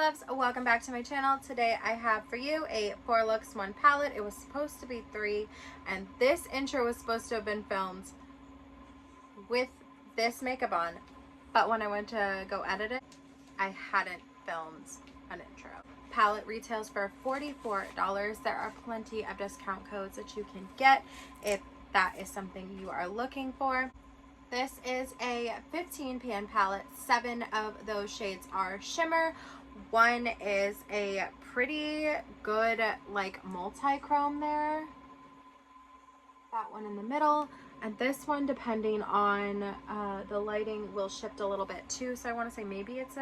loves, welcome back to my channel. Today I have for you a 4 looks 1 palette. It was supposed to be 3, and this intro was supposed to have been filmed with this makeup on, but when I went to go edit it, I hadn't filmed an intro. Palette retails for $44. There are plenty of discount codes that you can get if that is something you are looking for. This is a 15 pan palette. 7 of those shades are shimmer. 1 is a pretty good like multi-chrome there. That one in the middle. And this one, depending on the lighting, will shift a little bit too. So I want to say maybe it's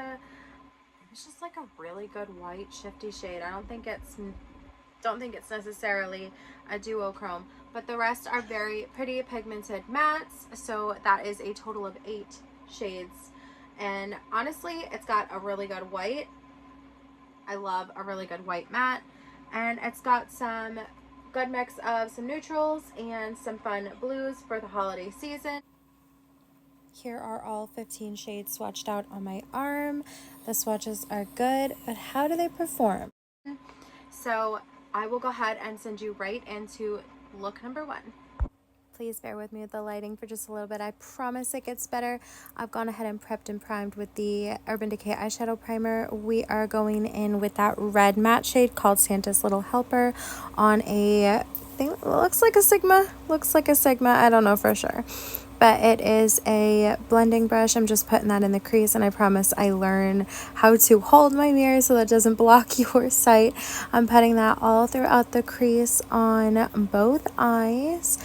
just like a really good white shifty shade. I don't think it's necessarily a duochrome, but the rest are very pretty pigmented mattes. So that is a total of 8 shades, and honestly it's got a really good white. I love a really good white matte, and it's got some good mix of some neutrals and some fun blues for the holiday season. Here are all 15 shades swatched out on my arm. The swatches are good, but how do they perform? So I will go ahead and send you right into look number 1. Please bear with me with the lighting for just a little bit. I promise it gets better. I've gone ahead and prepped and primed with the Urban Decay eyeshadow primer. We are going in with that red matte shade called Santa's Little Helper on a thing. Looks like a Sigma. I don't know for sure, but it is a blending brush. I'm just putting that in the crease, and I promise I learn how to hold my mirror so that doesn't block your sight. I'm putting that all throughout the crease on both eyes.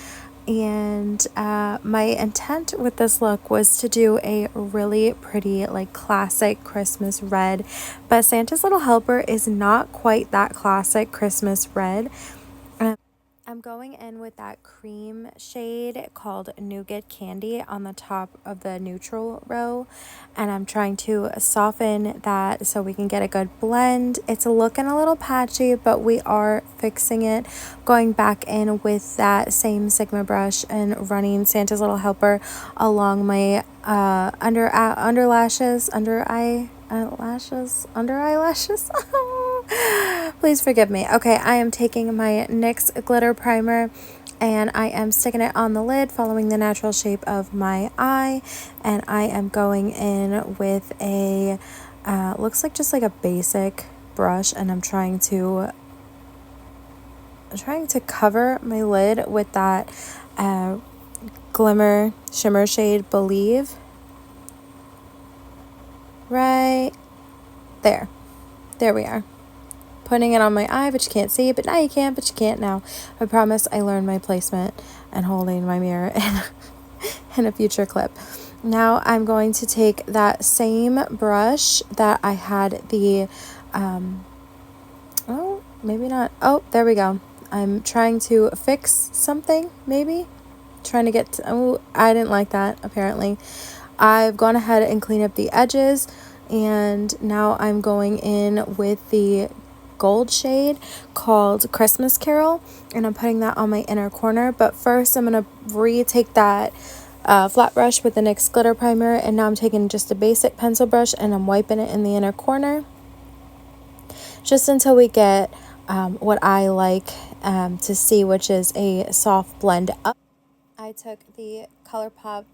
And my intent with this look was to do a really pretty like classic Christmas red, but Santa's Little Helper is not quite that classic Christmas red. I'm going in with that cream shade called Nougat Candy on the top of the neutral row, and I'm trying to soften that so we can get a good blend. It's looking a little patchy, but we are fixing it. Going back in with that same Sigma brush and running Santa's Little Helper along my under eyelashes. Please forgive me. Okay, I am taking my NYX glitter primer and I am sticking it on the lid, following the natural shape of my eye, and I am going in with a looks like just like a basic brush, and I'm trying to cover my lid with that glimmer shimmer shade Believe. Right there we are. Putting it on my eye, but you can't see it. But now you can, but you can't now. I promise I learned my placement and holding my mirror in a future clip. Now I'm going to take that same brush that I had the oh, maybe not. Oh, there we go. I'm trying to fix something, maybe. Trying to get to, oh, I didn't like that apparently. I've gone ahead and cleaned up the edges, and now I'm going in with the gold shade called Christmas Carol, and I'm putting that on my inner corner. But first I'm going to retake that flat brush with the NYX glitter primer, and now I'm taking just a basic pencil brush and I'm wiping it in the inner corner just until we get what I like to see, which is a soft blend up. I took the ColourPop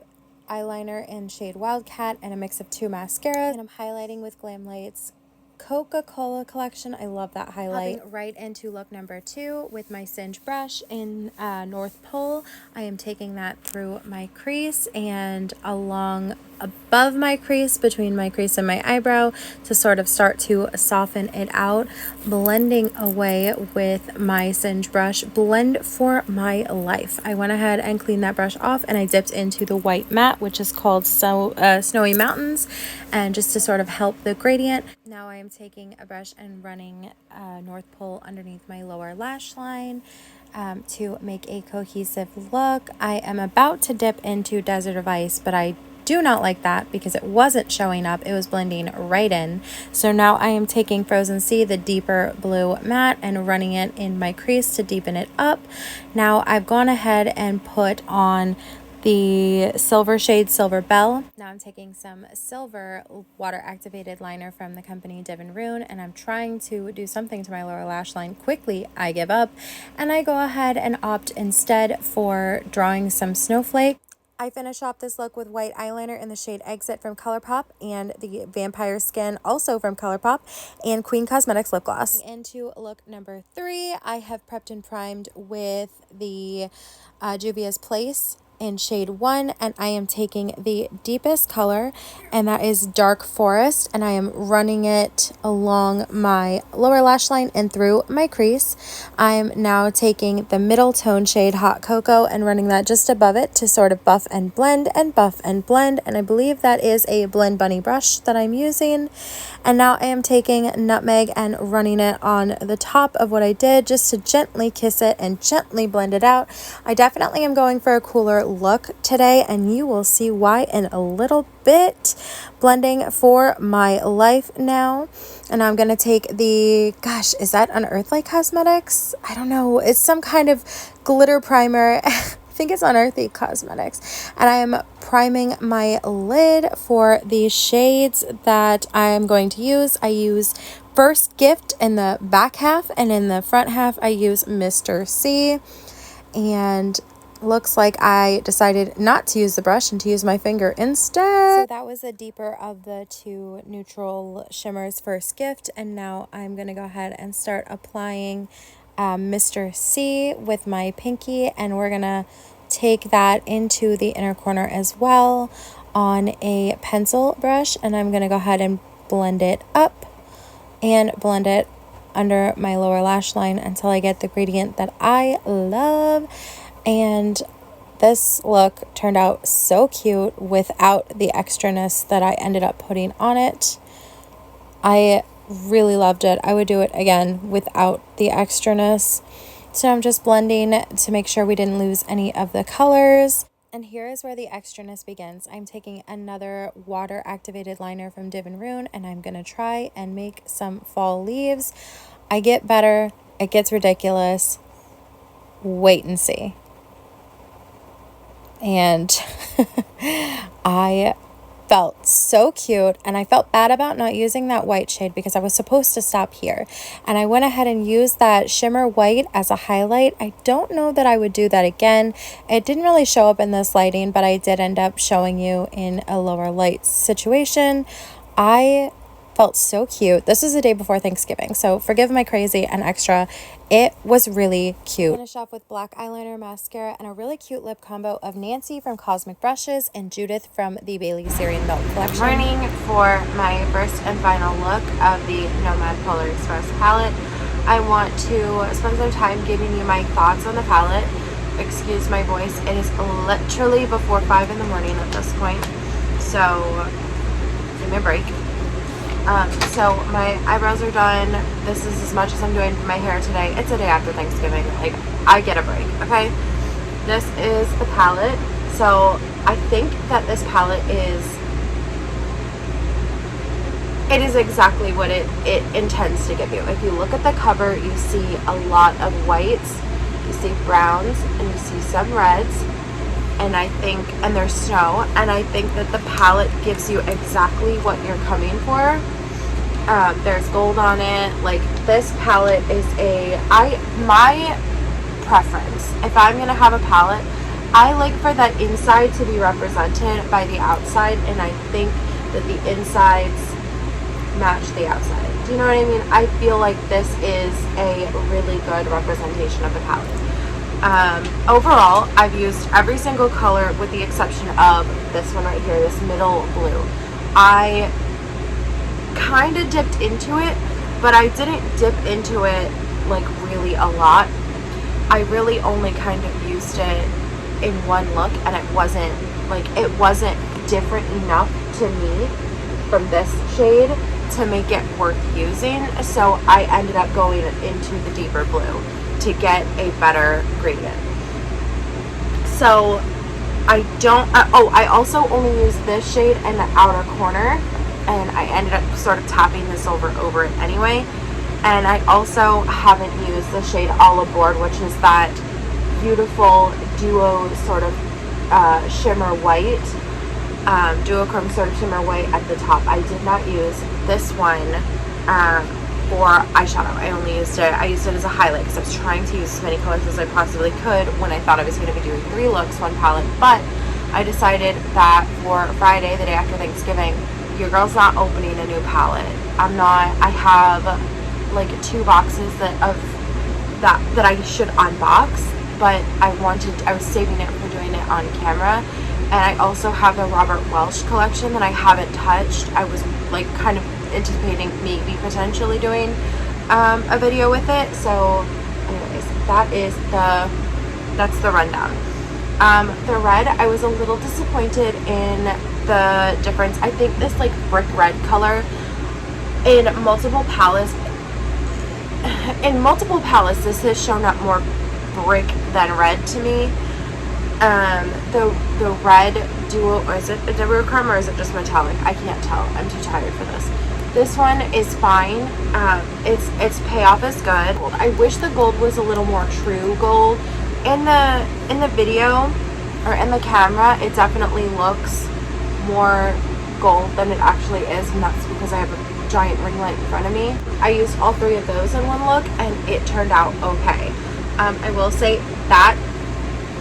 eyeliner in shade Wildcat and a mix of 2 mascaras, and I'm highlighting with Glam Light's Coca-Cola collection. I love that highlight. Hopping right into look number 2 with my Singe brush in North Pole. I am taking that through my crease and along above my crease, between my crease and my eyebrow, to sort of start to soften it out, blending away with my Singe brush. Blend for my life. I went ahead and cleaned that brush off, and I dipped into the white matte, which is called Snowy Mountains, and just to sort of help the gradient. Now I am taking a brush and running North Pole underneath my lower lash line to make a cohesive look. I am about to dip into Desert of Ice, but I do not like that because it wasn't showing up. It was blending right in. So now I am taking Frozen Sea, the deeper blue matte, and running it in my crease to deepen it up. Now I've gone ahead and put on the silver shade Silver Bell. Now I'm taking some silver water activated liner from the company Divin Rune, and I'm trying to do something to my lower lash line quickly. I give up and I go ahead and opt instead for drawing some snowflake. I finish off this look with white eyeliner in the shade Exit from ColourPop and the Vampire Skin also from ColourPop and Queen Cosmetics lip gloss. Into look number 3, I have prepped and primed with the Juvia's Place in shade 1, and I am taking the deepest color, and that is Dark Forest, and I am running it along my lower lash line and through my crease. I am now taking the middle tone shade Hot Cocoa and running that just above it to sort of buff and blend and buff and blend, and I believe that is a Blend Bunny brush that I'm using. And now I am taking Nutmeg and running it on the top of what I did just to gently kiss it and gently blend it out. I definitely am going for a cooler look today, and you will see why in a little bit. Blending for my life now. And I'm going to take the, gosh, is that Unearthly Cosmetics? I don't know. It's some kind of glitter primer. I think it's Unearthly Cosmetics, and I am priming my lid for the shades that I'm going to use. I use First Gift in the back half, and in the front half I use Mr. C, and looks like I decided not to use the brush and to use my finger instead. So that was the deeper of the two neutral shimmers, First Gift, and now I'm going to go ahead and start applying Mr. C with my pinky, and we're gonna take that into the inner corner as well on a pencil brush, and I'm gonna go ahead and blend it up and blend it under my lower lash line until I get the gradient that I love. And this look turned out so cute without the extraness that I ended up putting on it. I really loved it. I would do it again without the extraness. So I'm just blending to make sure we didn't lose any of the colors. And here is where the extraness begins. I'm taking another water activated liner from Divin Rune, and I'm going to try and make some fall leaves. I get better. It gets ridiculous. Wait and see. And I felt so cute, and I felt bad about not using that white shade because I was supposed to stop here, and I went ahead and used that shimmer white as a highlight. I don't know that I would do that again. It didn't really show up in this lighting, but I did end up showing you in a lower light situation. I felt so cute. This was the day before Thanksgiving, so forgive my crazy and extra. It was really cute. Finish off with black eyeliner, mascara, and a really cute lip combo of Nancy from Cosmic Brushes and Judith from the Bailey Syrian Milk collection. Running for my first and final look of the Nomad Polar Express palette. I want to spend some time giving you my thoughts on the palette. Excuse my voice. It is literally before 5 in the morning at this point, so give me a break. So my eyebrows are done. This is as much as I'm doing for my hair today. It's a day after Thanksgiving. Like, I get a break, okay? This is the palette. So I think that this palette is exactly what it intends to give you. If you look at the cover, you see a lot of whites, you see browns, and you see some reds. And I think, and there's snow, and I think that the palette gives you exactly what you're coming for. There's gold on it. Like, this palette is my preference. If I'm gonna have a palette, I like for that inside to be represented by the outside, and I think that the insides match the outside. Do you know what I mean? I feel like this is a really good representation of the palette. Overall, I've used every single color with the exception of this one right here, this middle blue. I kind of dipped into it, but I didn't dip into it like really a lot. I really only kind of used it in one look, and it wasn't different enough to me from this shade to make it worth using. So I ended up going into the deeper blue to get a better gradient. So I also only used this shade in the outer corner, and I ended up sort of tapping the silver over it anyway. And I also haven't used the shade All Aboard, which is that beautiful duo sort of shimmer white, duochrome sort of shimmer white at the top. I did not use this one for eyeshadow. I used it as a highlight because I was trying to use as many colors as I possibly could when I thought I was going to be doing 3 looks, 1 palette. But I decided that for Friday, the day after Thanksgiving, your girl's not opening a new palette. I have like 2 boxes that I should unbox, but I was saving it for doing it on camera. And I also have the Robert Welch collection that I haven't touched. I was like kind of anticipating maybe potentially doing a video with it. So anyways, that's the rundown. The red, I was a little disappointed in the difference. I think this like brick red color in multiple palettes this has shown up more brick than red to me. The red duo, or is it a duochrome or is it just metallic? I can't tell. I'm too tired for this. This one is fine. Its payoff is good. I wish the gold was a little more true gold. In the video or in the camera, it definitely looks more gold than it actually is, and that's because I have a giant ring light in front of me. I used all 3 of those in one look and it turned out okay. I will say that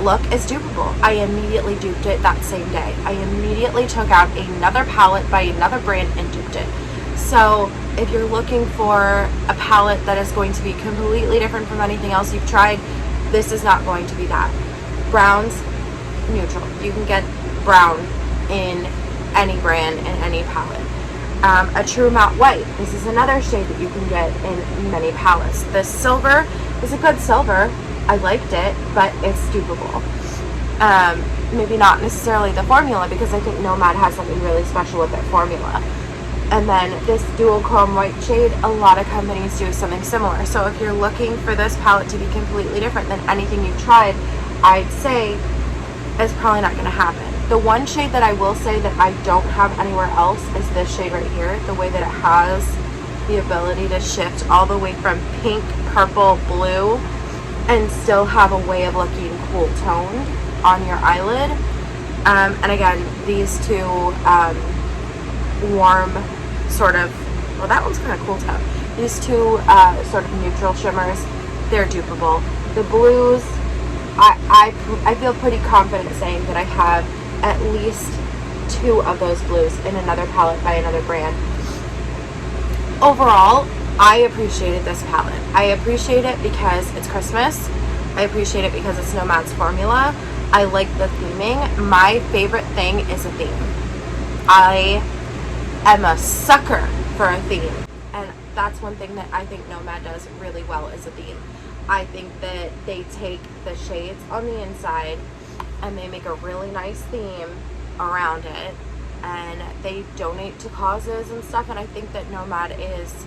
look is dupeable. I immediately duped it that same day. I immediately took out another palette by another brand and duped it. So if you're looking for a palette that is going to be completely different from anything else you've tried, this is not going to be that. Browns, neutral. You can get brown in any brand, in any palette. A true matte white. This is another shade that you can get in many palettes. The silver is a good silver. I liked it, but it's dupable. Maybe not necessarily the formula, because I think Nomad has something really special with their formula. And then this duochrome white shade, a lot of companies do something similar. So if you're looking for this palette to be completely different than anything you've tried, I'd say it's probably not going to happen. The one shade that I will say that I don't have anywhere else is this shade right here. The way that it has the ability to shift all the way from pink, purple, blue, and still have a way of looking cool toned on your eyelid. And again, these 2 warm sort of, well, that one's kind of cool toned. These 2 sort of neutral shimmers, they're dupable. The blues, I feel pretty confident saying that I have at least 2 of those blues in another palette by another brand. Overall, I appreciated this palette. I appreciate it because it's Christmas. I appreciate it because it's Nomad's formula. I like the theming. My favorite thing is a theme. I am a sucker for a theme. And that's one thing that I think Nomad does really well, is a theme. I think that they take the shades on the inside and they make a really nice theme around it. And they donate to causes and stuff. And I think that Nomad is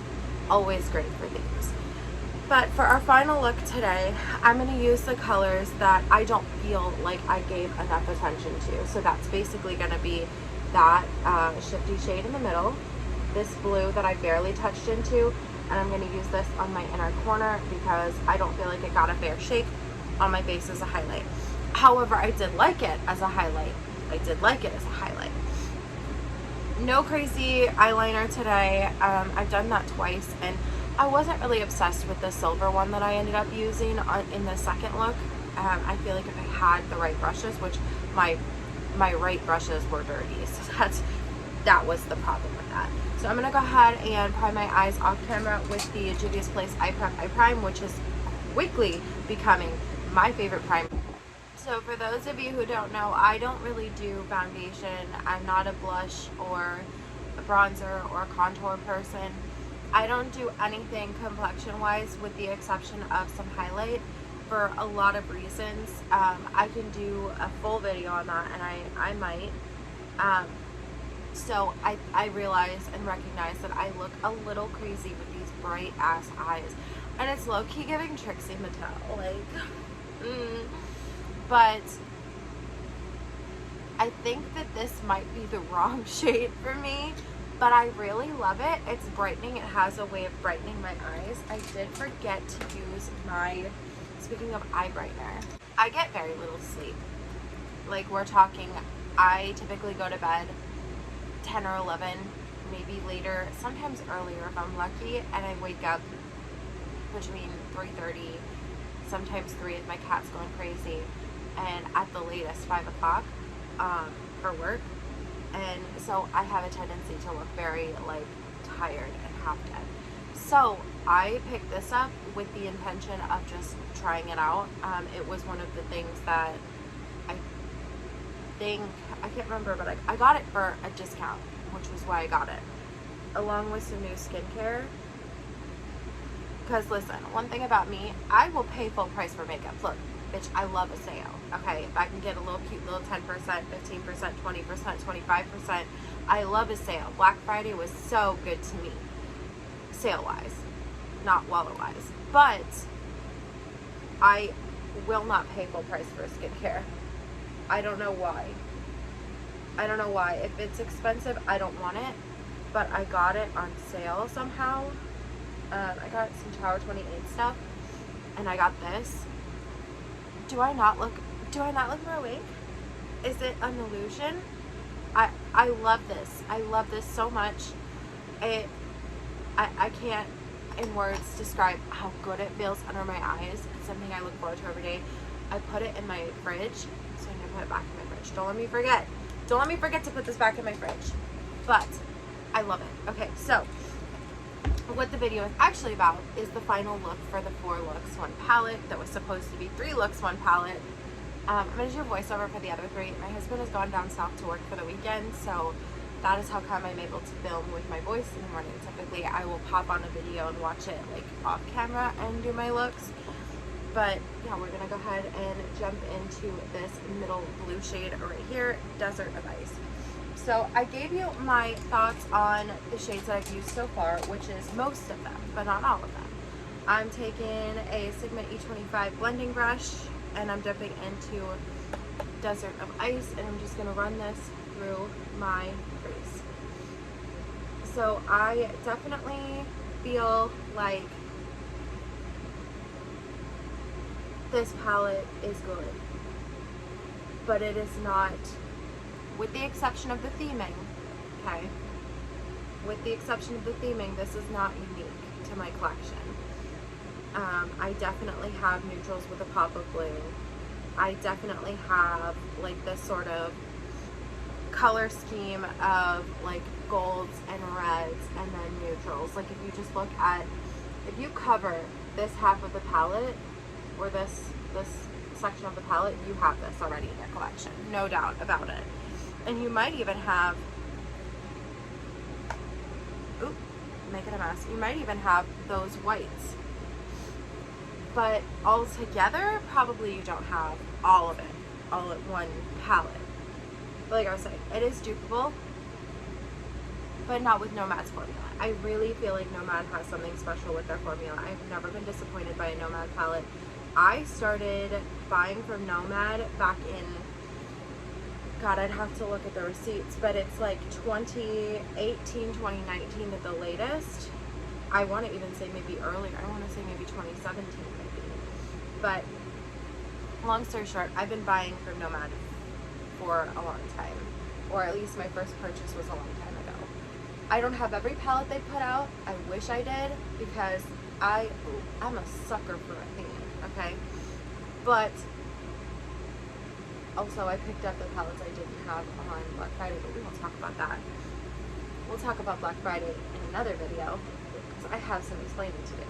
always great for themes. But for our final look today, I'm going to use the colors that I don't feel like I gave enough attention to. So that's basically going to be that shifty shade in the middle, this blue that I barely touched into, and I'm going to use this on my inner corner because I don't feel like it got a fair shake on my face as a highlight. However, I did like it as a highlight. No crazy eyeliner today. I've done that twice, and I wasn't really obsessed with the silver one that I ended up using in the second look. I feel like if I had the right brushes, which my right brushes were dirty, so that was the problem with that. So I'm gonna go ahead and prime my eyes off camera with the Juvia's Place Eye Prime, which is quickly becoming my favorite primer. So for those of you who don't know, I don't really do foundation. I'm not a blush or a bronzer or a contour person. I don't do anything complexion wise with the exception of some highlight for a lot of reasons. I can do a full video on that, and I might. So I realize and recognize that I look a little crazy with these bright ass eyes, and it's low-key giving Trixie Mattel, like but I think that this might be the wrong shade for me, but I really love it. It's brightening. It has a way of brightening my eyes. I did forget to use my, speaking of eye brightener, I get very little sleep. Like, we're talking, I typically go to bed 10 or 11, maybe later, sometimes earlier if I'm lucky, and I wake up between 3:30, sometimes 3 if my cat's going crazy, and at the latest 5 o'clock for work. And so I have a tendency to look very like tired and half dead. So I picked this up with the intention of just trying it out. It was one of the things that I can't remember, but I got it for a discount, which was why I got it, along with some new skincare. Because listen, one thing about me, I will pay full price for makeup. Look, bitch, I love a sale. Okay, if I can get a little cute little 10%, 15%, 20%, 25%, I love a sale. Black Friday was so good to me, sale-wise, not wallet-wise. But I will not pay full price for skincare. I don't know why. If it's expensive, I don't want it. But I got it on sale somehow. I got some Tower 28 stuff, and I got this. Do I not look more awake? Is it an illusion? I love this. I love this so much. I can't in words describe how good it feels under my eyes. It's something I look forward to every day. I put it in my fridge, so I'm gonna put it back in my fridge. Don't let me forget. Don't let me forget to put this back in my fridge. But I love it. Okay, so what the video is actually about is the final look for the 4 looks 1 palette that was supposed to be 3 looks 1 palette. I'm going to do a voiceover for the other 3. My husband has gone down south to work for the weekend, so that is how come I'm able to film with my voice in the morning. Typically I will pop on a video and watch it like off camera and do my looks. But yeah, we're going to go ahead and jump into this middle blue shade right here, Desert of Ice. So I gave you my thoughts on the shades that I've used so far, which is most of them, but not all of them. I'm taking a Sigma E25 blending brush, and I'm dipping into Desert of Ice, and I'm just going to run this through my crease. So I definitely feel like this palette is good, but it is not, with the exception of the theming, okay? With the exception of the theming, this is not unique to my collection. I definitely have neutrals with a pop of blue. I definitely have like this sort of color scheme of like golds and reds and then neutrals. Like if you just look at, if you cover this half of the palette or this section of the palette, you have this already in your collection, no doubt about it. And you might even have, oop, making a mess. You might even have those whites. But all together, probably you don't have all of it, all at one palette. But like I was saying, it is dupable, but not with Nomad's formula. I really feel like Nomad has something special with their formula. I've never been disappointed by a Nomad palette. I started buying from Nomad back in, God, I'd have to look at the receipts, but it's like 2018, 2019 at the latest. I want to even say maybe earlier. I want to say maybe 2017 maybe. But long story short, I've been buying from Nomad for a long time. Or at least my first purchase was a long time ago. I don't have every palette they put out. I wish I did, because I'm a sucker for a theme, okay? But also, I picked up the palettes I didn't have on Black Friday, but we won't talk about that. We'll talk about Black Friday in another video, because I have some explaining to do.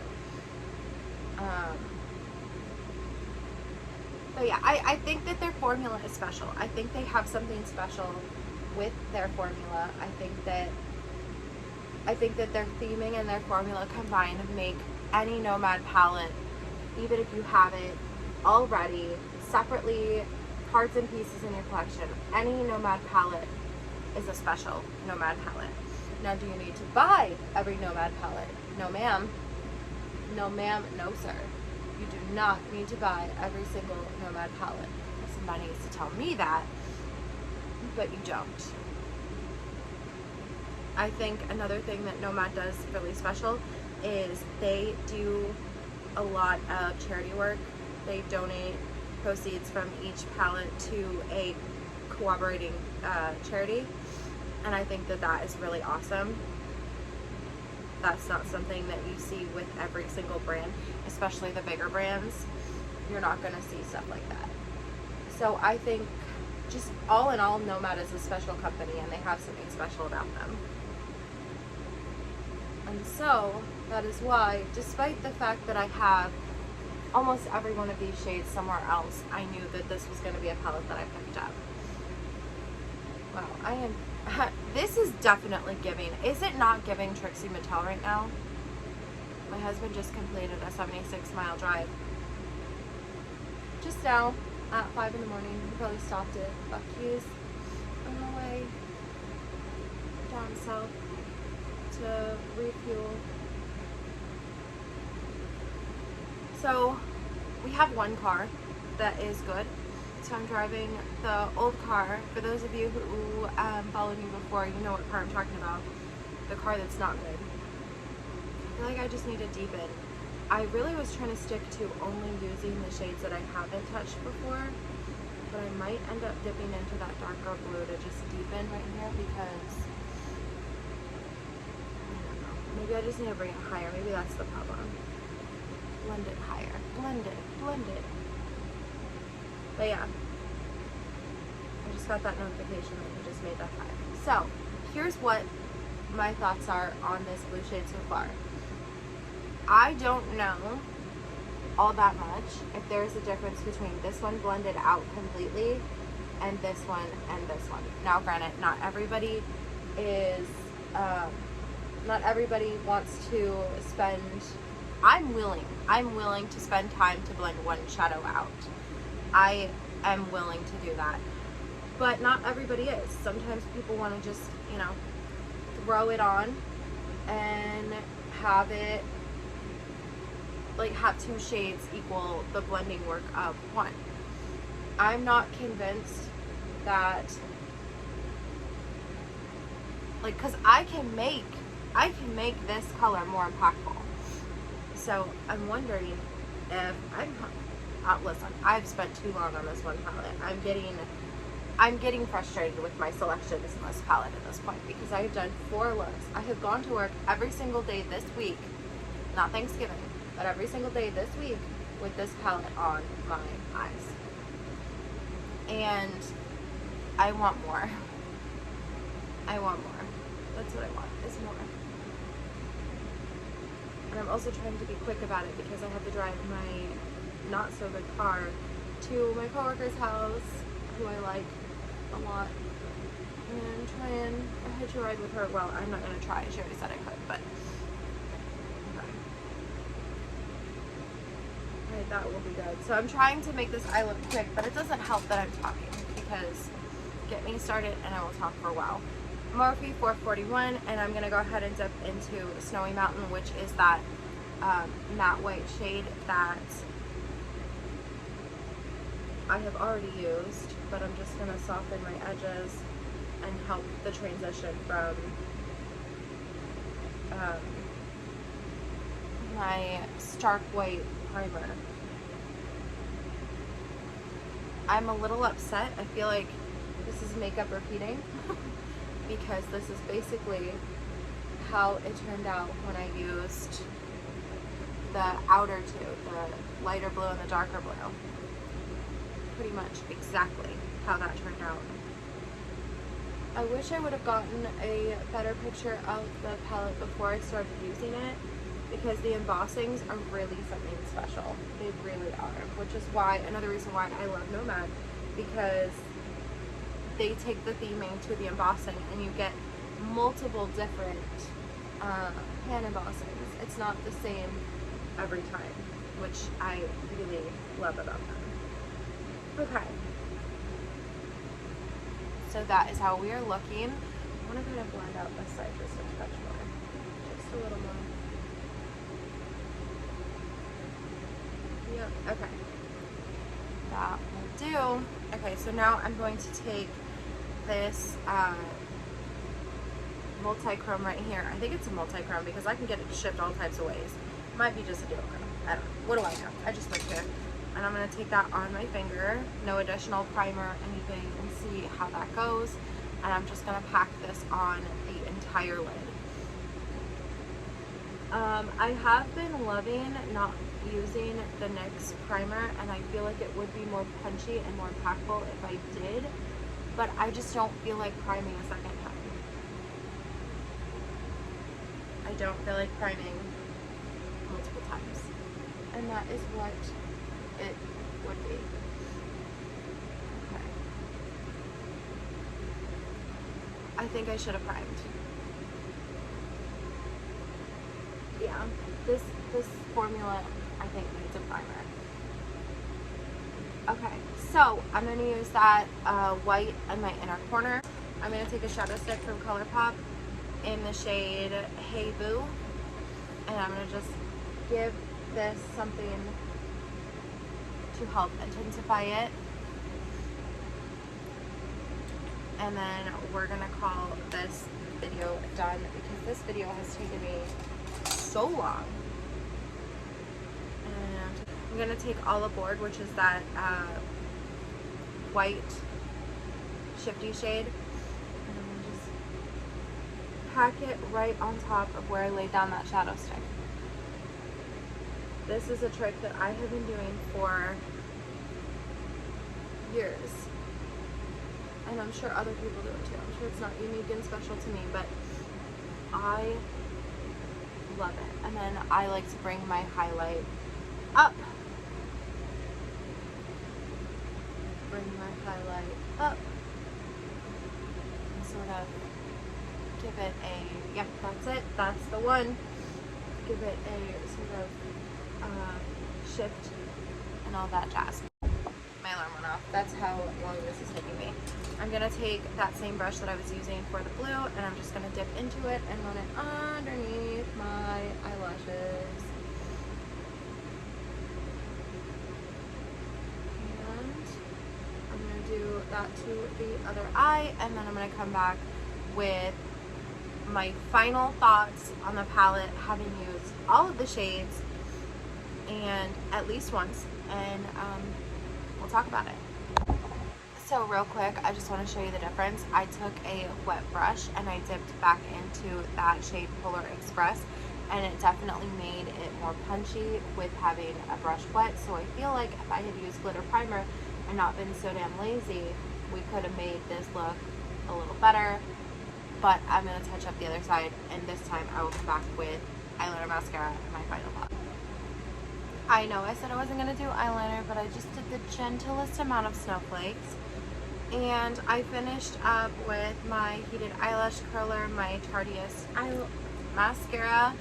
But yeah, I think that their formula is special. I think they have something special with their formula. I think that their theming and their formula combined make any Nomad palette, even if you have it already, separately, parts and pieces in your collection, any Nomad palette is a special Nomad palette. Now, do you need to buy every Nomad palette? No ma'am. No ma'am, no sir. You do not need to buy every single Nomad palette. Somebody needs to tell me that, but you don't. I think another thing that Nomad does really special is they do a lot of charity work. They donate proceeds from each palette to a cooperating charity, and I think that that is really awesome. That's not something that you see with every single brand, especially the bigger brands. You're not going to see stuff like that. So I think just all in all, Nomad is a special company and they have something special about them. And so that is why, despite the fact that I have almost every one of these shades somewhere else, I knew that this was going to be a palette that I picked up. Wow, I am... This is definitely giving. Is it not giving Trixie Mattel right now? My husband just completed a 76-mile drive. Just now, at 5 in the morning. He probably stopped at Buc-ee's on the way down south to refuel. So, we have one car that is good. So I'm driving the old car. For those of you who followed me before, you know what car I'm talking about. The car that's not good. I feel like I just need to deepen. I really was trying to stick to only using the shades that I haven't touched before, but I might end up dipping into that darker blue to just deepen right here because, I don't know, maybe I just need to bring it higher. Maybe that's the problem. Blend it higher. Blend it. Blend it. But yeah, I just got that notification that you just made that high. So, here's what my thoughts are on this blue shade so far. I don't know all that much if there's a difference between this one blended out completely and this one and this one. Now granted, not everybody wants to spend, I'm willing to spend time to blend one shadow out. I am willing to do that, but not everybody is. Sometimes people want to just, you know, throw it on and have it, like, have two shades equal the blending work of one. I'm not convinced that, like, because I can make this color more impactful. So I'm wondering if listen, I've spent too long on this one palette. I'm getting frustrated with my selections in this palette at this point because I've done 4 looks. I have gone to work every single day this week, not Thanksgiving, but every single day this week with this palette on my eyes. And I want more. I want more. That's what I want, is more. And I'm also trying to be quick about it because I have to drive my not so good car to my coworker's house, who I like a lot, and try and hitch a ride with her. Well, I'm not going to try. She already said I could, but okay. Right, that will be good. So I'm trying to make this eye look quick, but it doesn't help that I'm talking because get me started and I will talk for a while. Morphe 441, and I'm going to go ahead and dip into Snowy Mountain, which is that matte white shade that I have already used, but I'm just going to soften my edges and help the transition from my stark white primer. I'm a little upset. I feel like this is makeup repeating because this is basically how it turned out when I used the outer two, the lighter blue and the darker blue. Pretty much exactly how that turned out. I wish I would have gotten a better picture of the palette before I started using it because the embossings are really something special. They really are, which is why, another reason why I love Nomad, because they take the theming to the embossing and you get multiple different hand embossings. It's not the same every time, which I really love about them. Okay, so that is how we are looking. I want to kind of blend out this side just a touch more, just a little more. Yep, okay, that will do. Okay, so now I'm going to take this multi-chrome right here. I think it's a multi-chrome because I can get it shipped all types of ways. Might be just a dual chrome. I don't know. What do I know? I just looked here. And I'm going to take that on my finger, no additional primer, anything, and see how that goes. And I'm just going to pack this on the entire lid. I have been loving not using the NYX primer, and I feel like it would be more punchy and more impactful if I did, but I just don't feel like priming a second time. I don't feel like priming multiple times, and that is what it would be. Okay. I think I should have primed. Yeah, this formula I think needs a primer. Okay, so I'm going to use that white in my inner corner. I'm going to take a shadow stick from ColourPop in the shade Hey Boo, and I'm going to just give this something to help intensify it. And then we're going to call this video done because this video has taken me so long. And I'm going to take Olive Board, which is that white shifty shade, and I'm going to just pack it right on top of where I laid down that shadow stick. This is a trick that I have been doing for years, and I'm sure other people do it too. I'm sure it's not unique and special to me, but I love it. And then I like to bring my highlight up. Bring my highlight up and sort of give it a, yep, that's it, that's the one. Give it a sort of shift and all that jazz. My alarm went off. That's how long this is taking me. I'm going to take that same brush that I was using for the blue, and I'm just going to dip into it and run it underneath my eyelashes. And I'm going to do that to the other eye, and then I'm going to come back with my final thoughts on the palette, having used all of the shades and at least once, and we'll talk about it. So real quick, I just want to show you the difference. I took a wet brush and I dipped back into that shade Polar Express, and it definitely made it more punchy with having a brush wet. So I feel like if I had used glitter primer and not been so damn lazy, we could have made this look a little better. But I'm going to touch up the other side, and this time I will come back with eyeliner, mascara, and my final look. I know I said I wasn't going to do eyeliner, but I just did the gentlest amount of snowflakes. And I finished up with my heated eyelash curler, my Tarteist mascara,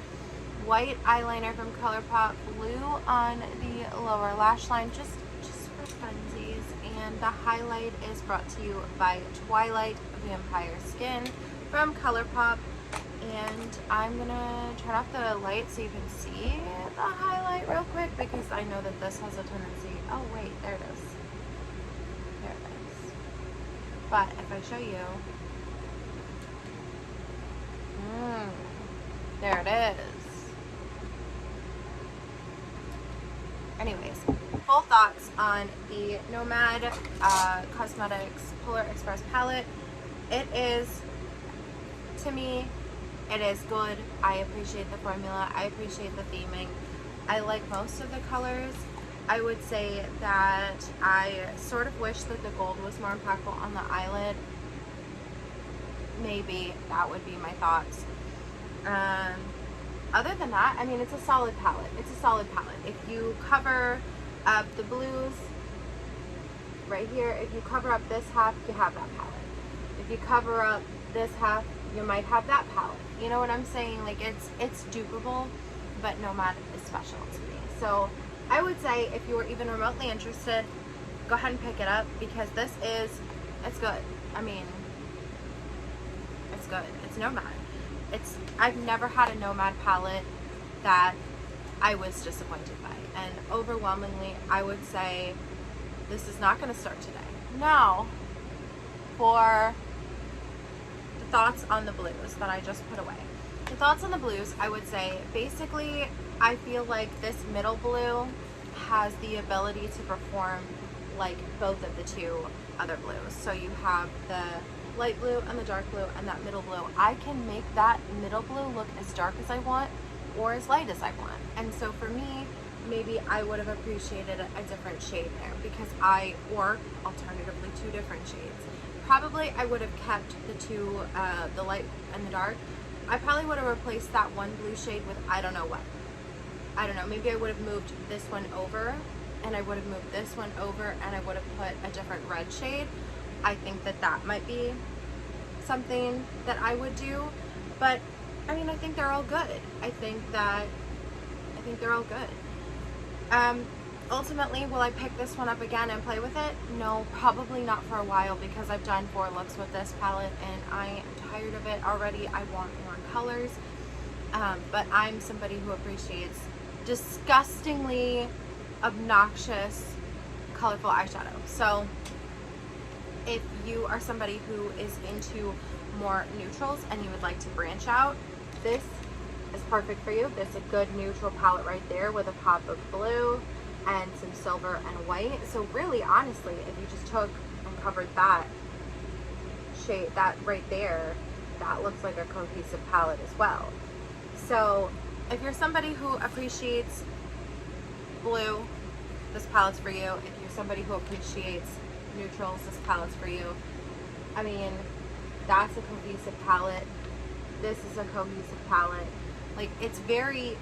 white eyeliner from ColourPop, blue on the lower lash line, just for funsies. And the highlight is brought to you by Twilight Vampire Skin from ColourPop. And I'm gonna turn off the light so you can see the highlight real quick, because I know that this has a tendency, oh wait, there it is. There it is. But if I show you, there it is. Anyways, full thoughts on the Nomad Cosmetics Polar Express palette. It is, to me, it is good. I appreciate the formula. I appreciate the theming. I like most of the colors. I would say that I sort of wish that the gold was more impactful on the eyelid. Maybe that would be my thoughts. Other than that, I mean, it's a solid palette. It's a solid palette. If you cover up the blues right here, if you cover up this half, you have that palette. If you cover up this half, you might have that palette. You know what I'm saying? Like, it's dupeable, but Nomad is special to me. So I would say if you were even remotely interested, go ahead and pick it up, because it's good. I mean, it's good. It's Nomad. I've never had a Nomad palette that I was disappointed by. And overwhelmingly, I would say this is not going to start today. Now, for the thoughts on the blues that I just put away. The thoughts on the blues, I would say, basically, I feel like this middle blue has the ability to perform like both of the two other blues. So you have the light blue and the dark blue and that middle blue. I can make that middle blue look as dark as I want or as light as I want. And so for me, maybe I would have appreciated a different shade there because or alternatively 2 different shades. Probably I would have kept the two, the light and the dark. I probably would have replaced that one blue shade with I don't know what. I don't know, maybe I would have moved this one over and I would have moved this one over and I would have put a different red shade. I think that that might be something that I would do, but I mean, I think they're all good. I think they're all good. Ultimately, will I pick this one up again and play with it? No, probably not for a while because I've done 4 looks with this palette and I am tired of it already. I want more colors, but I'm somebody who appreciates disgustingly obnoxious, colorful eyeshadow. So if you are somebody who is into more neutrals and you would like to branch out, this is perfect for you. This is a good neutral palette right there with a pop of blue and some silver and white. So really, honestly, if you just took and covered that shade, that right there, that looks like a cohesive palette as well. So if you're somebody who appreciates blue, this palette's for you. If you're somebody who appreciates neutrals, this palette's for you. I mean, that's a cohesive palette. This is a cohesive palette. Like, it's very,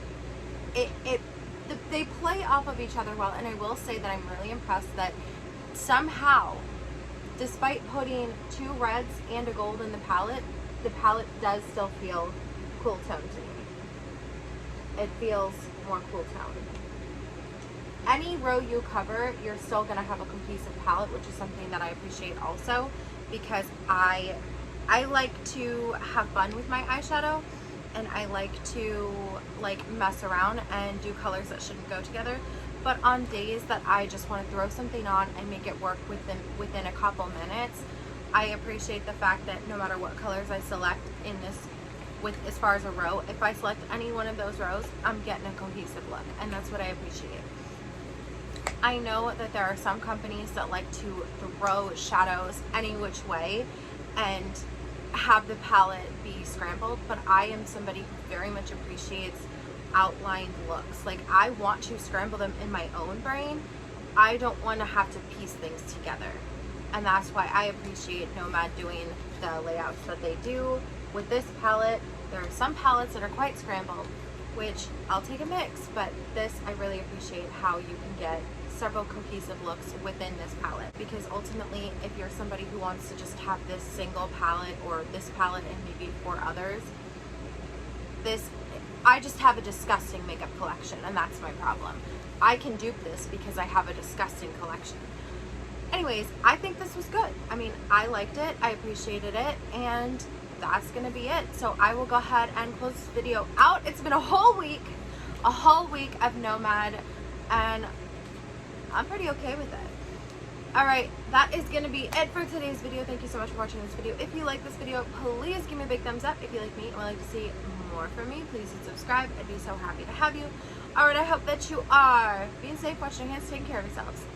they play off of each other well, and I will say that I'm really impressed that somehow, despite putting 2 reds and a gold in the palette does still feel cool tone to me. It feels more cool tone. Any row you cover, you're still going to have a cohesive palette, which is something that I appreciate also, because I like to have fun with my eyeshadow, and I like to like mess around and do colors that shouldn't go together. But on days that I just want to throw something on and make it work within a couple minutes, I appreciate the fact that no matter what colors I select in this, as far as a row, if I select any one of those rows, I'm getting a cohesive look, and that's what I appreciate. I know that there are some companies that like to throw shadows any which way and have the palette be scrambled, but I am somebody who very much appreciates outlined looks. Like, I want to scramble them in my own brain. I don't want to have to piece things together, and that's why I appreciate Nomad doing the layouts that they do with this palette. There are some palettes that are quite scrambled, which I'll take a mix, but this, I really appreciate how you can get several cohesive looks within this palette, because ultimately, if you're somebody who wants to just have this single palette or this palette and maybe 4 others, I just have a disgusting makeup collection, and that's my problem. I can dupe this because I have a disgusting collection. Anyways, I think this was good. I mean, I liked it, I appreciated it, and that's gonna be it. So I will go ahead and close this video out. It's been a whole week of Nomad, and I'm pretty okay with it. Alright, that is going to be it for today's video. Thank you so much for watching this video. If you like this video, please give me a big thumbs up. If you like me and would like to see more from me, please hit subscribe. I'd be so happy to have you. Alright, I hope that you are being safe, washing your hands, taking care of yourselves.